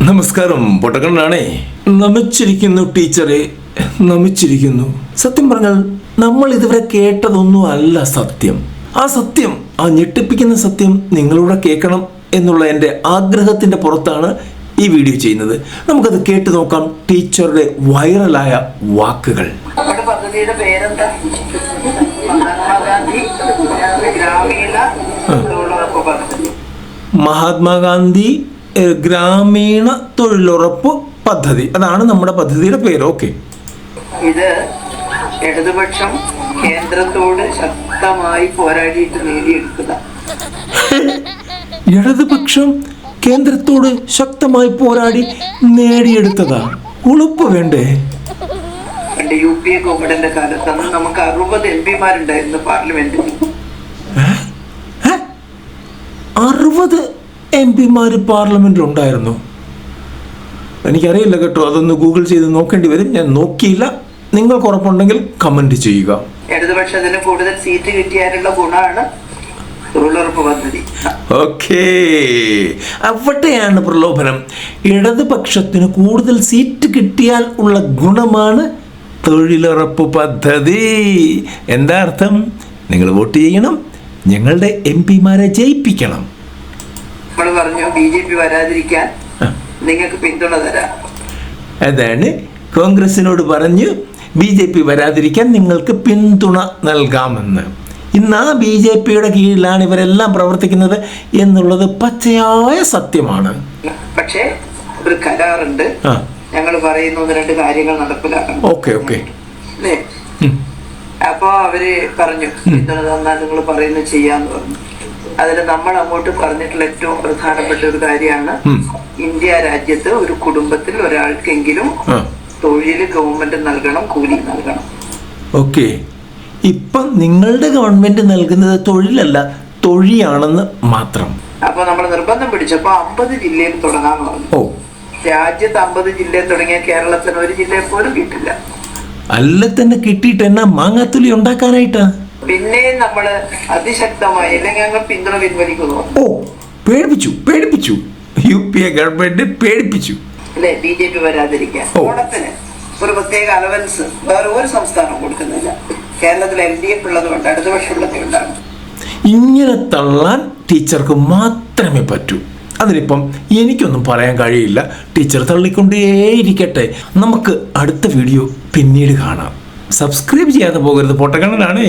നമസ്കാരം, പൊട്ടക്കണ്ണനാണേ. നമിച്ചിരിക്കുന്നു ടീച്ചറെ, നമിച്ചിരിക്കുന്നു. സത്യം പറഞ്ഞാൽ നമ്മൾ ഇതുവരെ കേട്ടതൊന്നും അല്ല സത്യം. ആ സത്യം, ആ ഞെട്ടിപ്പിക്കുന്ന സത്യം നിങ്ങളൂടെ കേൾക്കണം എന്നുള്ള എൻ്റെ ആഗ്രഹത്തിൻ്റെ പുറത്താണ് ഈ വീഡിയോ ചെയ്യുന്നത്. നമുക്കത് കേട്ടു നോക്കാം. ടീച്ചറുടെ വൈറലായ വാക്കുകൾ. പദ്ധതിയുടെ പേരെന്താ? മഹാത്മാഗാന്ധി ഗ്രാമീണ തൊഴിലുറപ്പ് പദ്ധതി. മഹാത്മാഗാന്ധി ഗ്രാമീണ തൊഴിലുറപ്പ് പദ്ധതി, അതാണ് നമ്മുടെ പദ്ധതിയുടെ പേര്. ഓക്കെ, ഇത് ഇടതുപക്ഷം കേന്ദ്രത്തോട് ശക്തമായി പോരാടിയിട്ട് നേടിയെടുക്കുക. ഇടതുപക്ഷം കേന്ദ്രത്തോട് ശക്തമായി പോരാടി നേടിയെടുത്തതാ. ഉളുപ്പ് വേണ്ടേ? പണ്ട് UPA ഗവൺമെന്റിന്റെ കാലത്ത് അന്ന് നമുക്ക് 60 MP-മാരുണ്ടായിരുന്നു പാർലമെന്റിൽ. 60 MP-മാര് പാർലമെന്റിൽ ഉണ്ടായിരുന്നു. എനിക്കറിയില്ല കേട്ടോ, അതൊന്ന് ഗൂഗിൾ ചെയ്ത് നോക്കേണ്ടി വരും. ഞാൻ നോക്കിയില്ല. നിങ്ങൾക്ക് ഉറപ്പുണ്ടെങ്കിൽ കമന്റ് ചെയ്യുക. ഇടതുപക്ഷത്തിന് കൂടുതൽ സീറ്റ് കിട്ടിയാലുള്ള ഗുണമാണ് തൊഴിലുറപ്പ് പദ്ധതി. ഓക്കേ, അവിടെയാണ് പ്രലോഭനം. ഇടതുപക്ഷത്തിന് കൂടുതൽ സീറ്റ് കിട്ടിയാൽ ഉള്ള ഗുണമാണ് തൊഴിലുറപ്പ് പദ്ധതി. എന്താ അർത്ഥം? നിങ്ങൾ വോട്ട് ചെയ്യണം, ഞങ്ങളുടെ MP-മാരെ ജയിപ്പിക്കണം. നമ്മൾ പറഞ്ഞു BJP വരാതിരിക്കാൻ നിങ്ങൾക്ക് പിന്തുണ തരാം. അതാണ് കോൺഗ്രസിനോട് പറഞ്ഞു BJP വരാതിരിക്കാൻ നിങ്ങൾക്ക് പിന്തുണ നൽകാമെന്ന്. ഇന്ന് ആ BJPയുടെ കീഴിലാണ് ഇവരെല്ലാം പ്രവർത്തിക്കുന്നത് എന്നുള്ളത് പച്ചയായ സത്യമാണ്. പക്ഷേ ഒരു കരാറുണ്ട്. ഞങ്ങൾ പറയുന്ന 1-2 കാര്യങ്ങൾ നടപ്പിലാക്കണം. Okay okay. അല്ലേ? അപ്പൊ അവര് പറഞ്ഞു പിന്തുണ തന്നാൽ നിങ്ങൾ പറയുന്നത് ചെയ്യാന്ന് പറഞ്ഞു. അതിൽ നമ്മൾ അങ്ങോട്ട് പറഞ്ഞിട്ടുള്ള ഏറ്റവും പ്രധാനപ്പെട്ട ഒരു കാര്യമാണ് ഇന്ത്യ രാജ്യത്ത് ഒരു കുടുംബത്തിൽ ഒരാൾക്കെങ്കിലും തൊഴിൽ ഗവൺമെന്റ് നൽകണം, കൂലി നൽകണം. ഓക്കെ, ഇപ്പം നിങ്ങളുടെ ഗവൺമെന്റ് നൽകുന്നത് തൊഴിലല്ല, തൊഴിയാണെന്ന് മാത്രം. അപ്പൊ നമ്മൾ നിർബന്ധം പിടിച്ചപ്പോ 50 ജില്ലയിൽ തുടങ്ങാന്ന് പറഞ്ഞു. ഓ, രാജ്യത്ത് 50 ജില്ലയിൽ തുടങ്ങിയ കേരളത്തിന് ഒരു ജില്ലയിൽ പോലും കിട്ടില്ല. അല്ല തന്നെ കിട്ടിയിട്ട് എന്നാ മാങ്ങാത്തുലി ഉണ്ടാക്കാനായിട്ടാ? പിന്നെ നമ്മള് അതിശക്തമായി അല്ലെങ്കിൽ ഞങ്ങൾ പിന്തുണ പിൻവലിക്കുന്നു. ഓ, പേടിപ്പിച്ചു. UPA government പേടിപ്പിച്ചു. അല്ലെ? BJP വരാതിരിക്കാൻ ഓണത്തിന് ഒരു പ്രത്യേക അലവൻസ് വേറെ ഒരു സംസ്ഥാനം കൊടുക്കുന്നില്ല. കേരളത്തിൽ LDF ഉള്ളതുകൊണ്ട് ഇടതുപക്ഷം ഉള്ളതുകൊണ്ടാണ്. ഇങ്ങനെ തള്ളാൻ ടീച്ചർക്ക് മാത്രമേ പറ്റൂ. അതിനിപ്പം എനിക്കൊന്നും പറയാൻ കഴിയില്ല. ടീച്ചർ തള്ളിക്കൊണ്ടേയിരിക്കട്ടെ. നമുക്ക് അടുത്ത വീഡിയോ പിന്നീട് കാണാം. സബ്സ്ക്രൈബ് ചെയ്യാതെ പോകരുത്, പൊട്ടക്കണ്ണനാണേ.